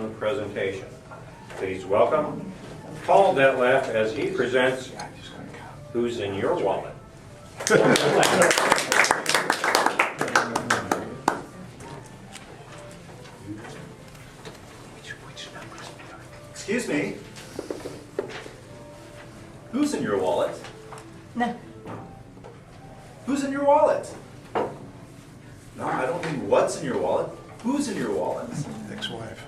presentation. Please welcome Paul Detlef as he presents Who's in Your Wallet? Excuse me. Who's in your wallet? No. Who's in your wallet? No, I don't mean what's in your wallet. Who's in your wallet? Ex-wife.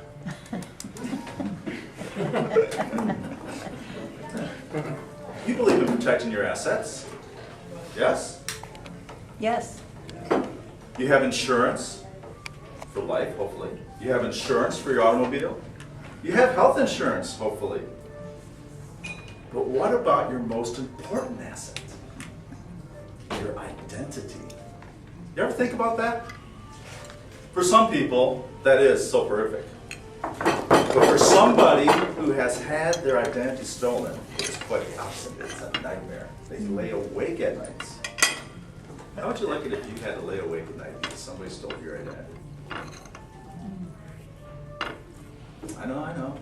You believe in protecting your assets? Yes? Yes. You have insurance for life, hopefully. You have insurance for your automobile. You have health insurance, hopefully. But what about your most important asset? Your identity. You ever think about that? For some people, that is so horrific. But for somebody who has had their identity stolen, it's quite the opposite. It's a nightmare. They lay awake at nights. How would you like it if you had to lay awake at night because somebody stole your identity? I know.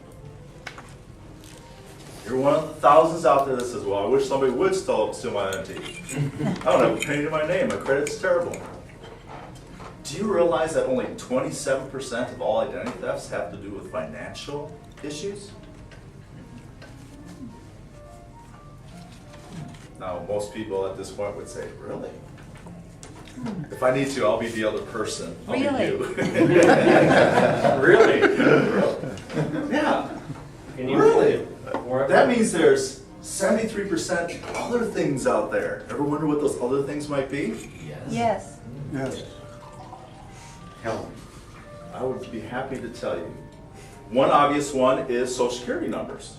You're one of the thousands out there that says, well, I wish somebody would steal my identity. I don't have a penny to my name. My credit's terrible. Do you realize that only 27% of all identity thefts have to do with financial issues? Now, most people at this point would say, really? If I need to, I'll be the other person. I'll be Really? you. Really? Yeah. Can you Really? Or- That means there's 73% other things out there. Ever wonder what those other things might be? Yes. Yes. Hell, I would be happy to tell you. One obvious one is Social Security numbers.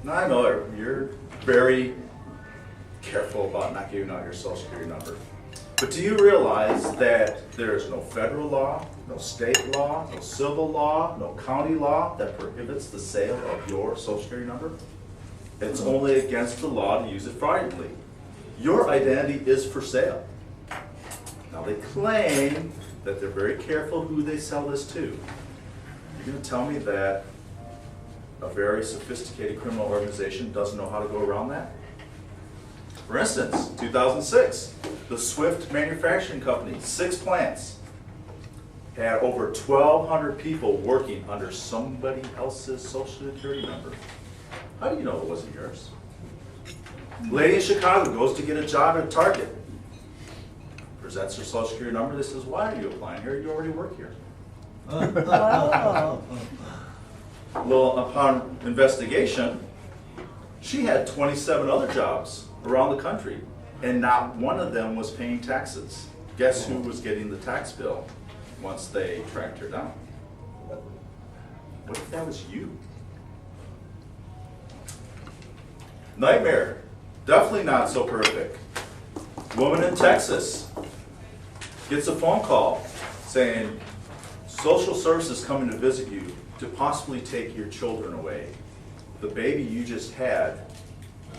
Now, I know you're very careful about not giving out your Social Security number. But do you realize that there is no federal law, no state law, no civil law, no county law that prohibits the sale of your Social Security number? It's only against the law to use it fraudulently. Your identity is for sale. Now they claim that they're very careful who they sell this to. You're going to tell me that a very sophisticated criminal organization doesn't know how to go around that? For instance, 2006, the Swift Manufacturing Company, 6 plants, had over 1,200 people working under somebody else's Social Security number. How do you know it wasn't yours? Lady in Chicago goes to get a job at Target. Presents her Social Security number. They says, why are you applying here? You already work here. Oh. Well, upon investigation, she had 27 other jobs around the country, and not one of them was paying taxes. Guess who was getting the tax bill once they tracked her down? What if that was you? Nightmare. Definitely not so perfect. Woman in Texas gets a phone call saying, social services coming to visit you to possibly take your children away. The baby you just had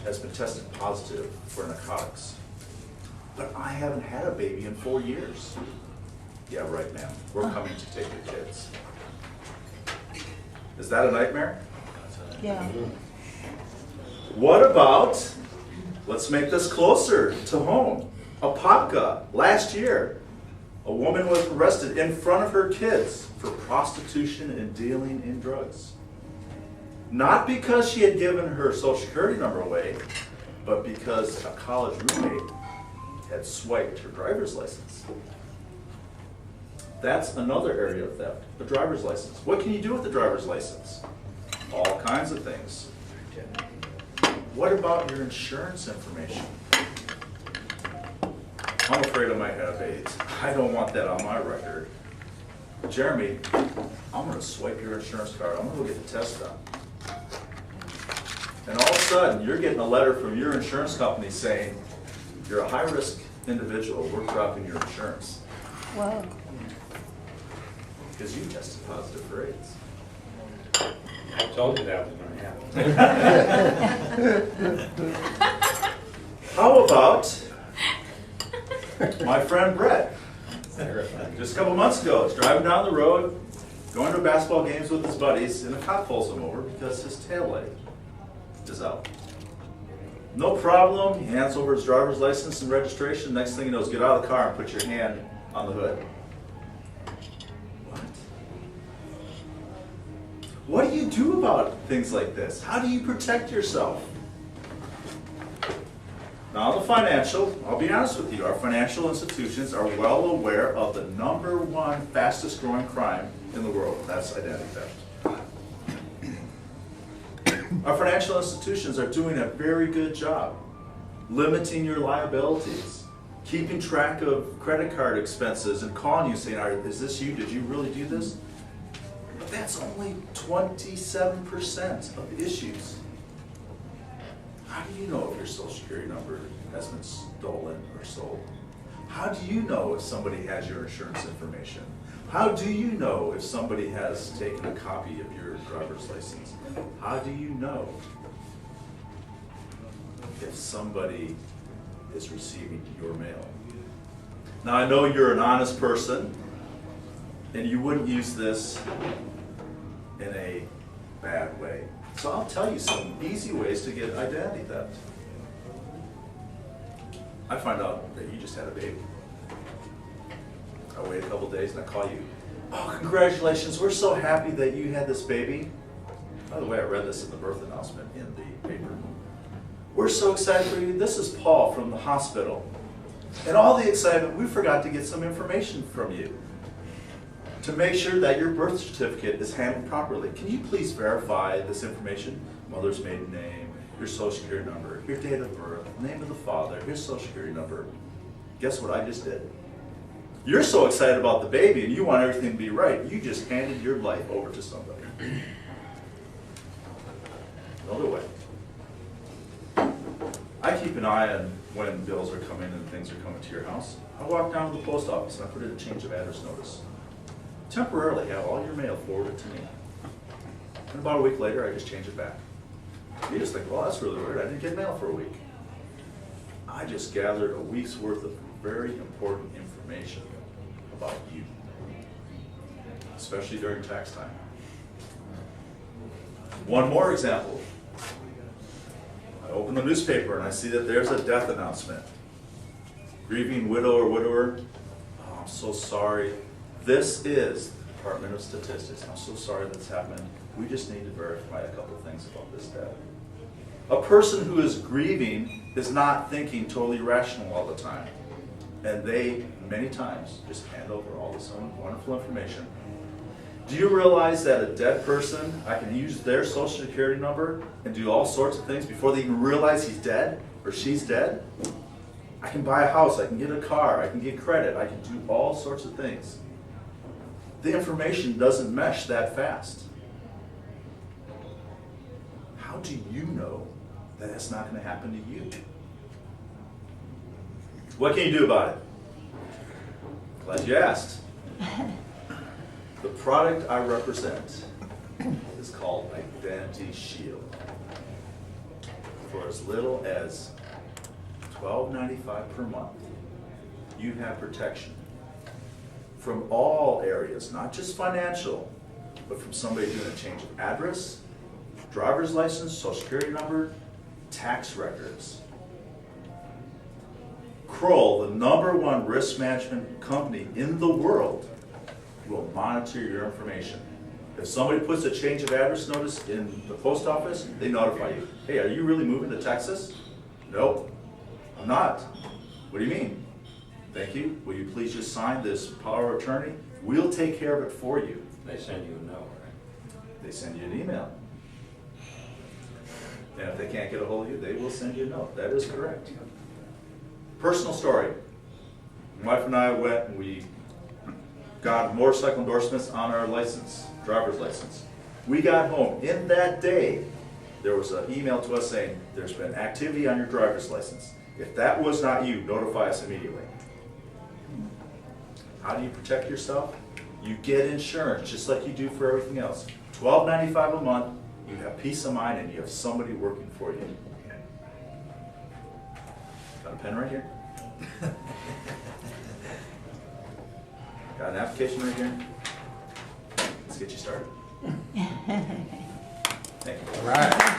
has been tested positive for narcotics. But I haven't had a baby in 4 years. Yeah, right, ma'am. We're coming to take your kids. Is that a nightmare? Yeah. What about, let's make this closer to home. Apopka, last year, a woman was arrested in front of her kids for prostitution and dealing in drugs. Not because she had given her Social Security number away, but because a college roommate had swiped her driver's license. That's another area of theft, the driver's license. What can you do with the driver's license? All kinds of things. What about your insurance information? I'm afraid I might have AIDS. I don't want that on my record. Jeremy, I'm going to swipe your insurance card. I'm going to go get the test done. And all of a sudden, you're getting a letter from your insurance company saying, you're a high-risk individual, we're dropping your insurance. Whoa. Because you tested positive for AIDS. I told you that was going to happen. How about my friend Brett? Just a couple months ago, I was driving down the road, going to basketball games with his buddies, and a cop pulls him over because his tail light is out. No problem, he hands over his driver's license and registration. Next thing you know is get out of the car and put your hand on the hood. What? What do you do about things like this? How do you protect yourself? Now, the financial, I'll be honest with you, our financial institutions are well aware of the #1 fastest growing crime in the world. That's identity theft. Our financial institutions are doing a very good job limiting your liabilities, keeping track of credit card expenses and calling you saying, is this you? Did you really do this? But that's only 27% of the issues. How do you know if your social security number has been stolen or sold? How do you know if somebody has your insurance information? How do you know if somebody has taken a copy of your driver's license? How do you know if somebody is receiving your mail? Now, I know you're an honest person, and you wouldn't use this in a bad way. So I'll tell you some easy ways to get identity theft. I find out that you just had a baby. I wait a couple days and I call you. Oh, congratulations, we're so happy that you had this baby. By the way, I read this in the birth announcement in the paper. We're so excited for you. This is Paul from the hospital. And all the excitement, we forgot to get some information from you to make sure that your birth certificate is handled properly. Can you please verify this information? Mother's maiden name, your social security number, your date of birth, name of the father, your social security number. Guess what I just did? You're so excited about the baby and you want everything to be right, you just handed your life over to somebody. Another way. I keep an eye on when bills are coming and things are coming to your house. I walk down to the post office and I put in a change of address notice. Temporarily have all your mail forwarded to me. And about a week later, I just change it back. You just think, well, that's really weird. I didn't get mail for a week. I just gathered a week's worth of very important information about you, especially during tax time. One more example. I open the newspaper and I see that there's a death announcement. Grieving widow or widower. Oh, I'm so sorry. This is the Department of Statistics. I'm so sorry that's happened. We just need to verify a couple of things about this death. A person who is grieving is not thinking totally rational all the time. And they, many times, just hand over all this wonderful information. Do you realize that a dead person, I can use their social security number and do all sorts of things before they even realize he's dead or she's dead? I can buy a house, I can get a car, I can get credit, I can do all sorts of things. The information doesn't mesh that fast. How do you know that it's not going to happen to you? What can you do about it? Glad you asked. The product I represent is called Identity Shield. For as little as $12.95 per month, you have protection from all areas, not just financial, but from somebody doing a change of address, driver's license, social security number, tax records. Kroll, the #1 risk management company in the world, will monitor your information. If somebody puts a change of address notice in the post office, they notify you. Hey, are you really moving to Texas? Nope, I'm not. What do you mean? Thank you. Will you please just sign this power of attorney? We'll take care of it for you. They send you a note, right? They send you an email. And if they can't get a hold of you, they will send you a note. That is correct. Personal story. My wife and I went and we got motorcycle endorsements on our license, driver's license. We got home. In that day, there was an email to us saying, there's been activity on your driver's license. If that was not you, notify us immediately. How do you protect yourself? You get insurance, just like you do for everything else. $12.95 a month, you have peace of mind, and you have somebody working for you. Got a pen right here? Got an application right here? It's get you started. Thank you. All right.